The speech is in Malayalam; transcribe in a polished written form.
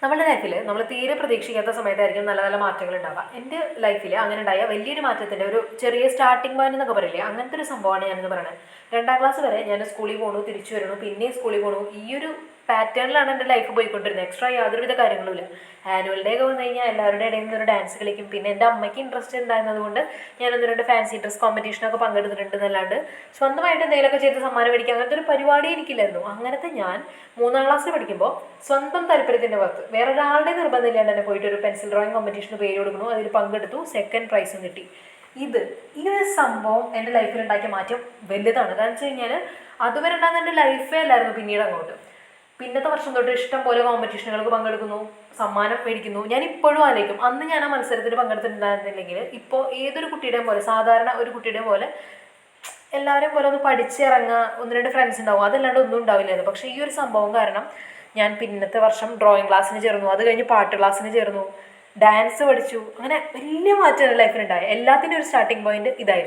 നമ്മുടെ ലൈഫിൽ നമ്മൾ തീരെ പ്രതീക്ഷിക്കാത്ത സമയത്തായിരിക്കും നല്ല നല്ല മാറ്റങ്ങൾ ഉണ്ടാവുക. എൻ്റെ ലൈഫിൽ അങ്ങനെ ഉണ്ടായ വലിയൊരു മാറ്റത്തിൻ്റെ ഒരു ചെറിയ സ്റ്റാർട്ടിങ് പോയിന്റ് എന്നൊക്കെ പറയില്ലേ, അങ്ങനത്തെ ഒരു സംഭവമാണ് ഞാനെന്ന് പറയുന്നത്. 2ാം ക്ലാസ് വരെ ഞാൻ സ്കൂളിൽ പോകണു, തിരിച്ചു വരണു, പിന്നെയും സ്കൂളിൽ പോകണു. ഈ ഒരു പാറ്റേണിലാണ് എൻ്റെ ലൈഫ് പോയിക്കൊണ്ടിരുന്നത്. എക്സ്ട്രാ യാതൊരുവിധ കാര്യങ്ങളുമില്ല. ആനുവൽ ഡേ ഒക്കെ വന്നു കഴിഞ്ഞാൽ എല്ലാവരുടെ ഇടയിൽ നിന്നൊരു ഡാൻസ് കളിക്കും. പിന്നെ എൻ്റെ അമ്മയ്ക്ക് ഇൻട്രസ്റ്റ് ഉണ്ടായിരുന്നത് കൊണ്ട് ഞാൻ 1-2 ഫാൻസി ഡ്രസ് കോമ്പറ്റീഷനൊക്കെ പങ്കെടുത്തിട്ടുണ്ട് എന്നല്ലാണ്ട് സ്വന്തമായിട്ട് എന്തെങ്കിലുമൊക്കെ ചെയ്ത് സമ്മാനം മേടിക്കുക അങ്ങനത്തെ ഒരു പരിപാടി എനിക്കില്ലായിരുന്നു. അങ്ങനത്തെ ഞാൻ 3ാം ക്ലാസ്സിൽ പഠിക്കുമ്പോൾ സ്വന്തം താല്പര്യത്തിൻ്റെ പുറത്ത് വേറെ ഒരാളുടെ നിർബന്ധമില്ലാണ്ട് തന്നെ പോയിട്ട് ഒരു പെൻസിൽ ഡ്രോയിങ് കോമ്പറ്റീഷന് പേര് കൊടുക്കുന്നു, അതിൽ പങ്കെടുത്തു, 2nd പ്രൈസും കിട്ടി. ഈ ഒരു സംഭവം എൻ്റെ ലൈഫിൽ ഉണ്ടാക്കിയ മാറ്റം വലുതാണ്. കാരണം വെച്ച് കഴിഞ്ഞാൽ അതുവരെ ഉണ്ടാകുന്ന എൻ്റെ ലൈഫേ അല്ലായിരുന്നു. പിന്നീട് അങ്ങോട്ട് പിന്നത്തെ വർഷം തൊട്ട് ഇഷ്ടം പോലെ കോമ്പറ്റീഷനുകൾക്ക് പങ്കെടുക്കുന്നു, സമ്മാനം മേടിക്കുന്നു. ഞാൻ ഇപ്പോഴും ആലോചിക്കും, അന്ന് ഞാൻ ആ മത്സരത്തിൽ പങ്കെടുത്തിട്ടുണ്ടായിരുന്നില്ലെങ്കിൽ ഇപ്പോൾ ഏതൊരു കുട്ടിയുടെയും പോലെ, സാധാരണ ഒരു കുട്ടിയുടെയും പോലെ എല്ലാവരെയും പോലെ ഒന്ന് പഠിച്ചിറങ്ങുക, 1-2 ഫ്രണ്ട്സ് ഉണ്ടാവും, അതല്ലാണ്ട് ഒന്നും ഉണ്ടാവില്ലായിരുന്നു. പക്ഷേ ഈ ഒരു സംഭവം കാരണം ഞാൻ പിന്നത്തെ വർഷം ഡ്രോയിങ് ക്ലാസ്സിന് ചേർന്നു, അത് കഴിഞ്ഞ് പാട്ട് ക്ലാസ്സിന് ചേർന്നു, ഡാൻസ് പഠിച്ചു. അങ്ങനെ വലിയ മാറ്റം ലൈഫിലുണ്ടായി. എല്ലാത്തിൻ്റെ ഒരു സ്റ്റാർട്ടിങ് പോയിന്റ് ഇതായിരുന്നു.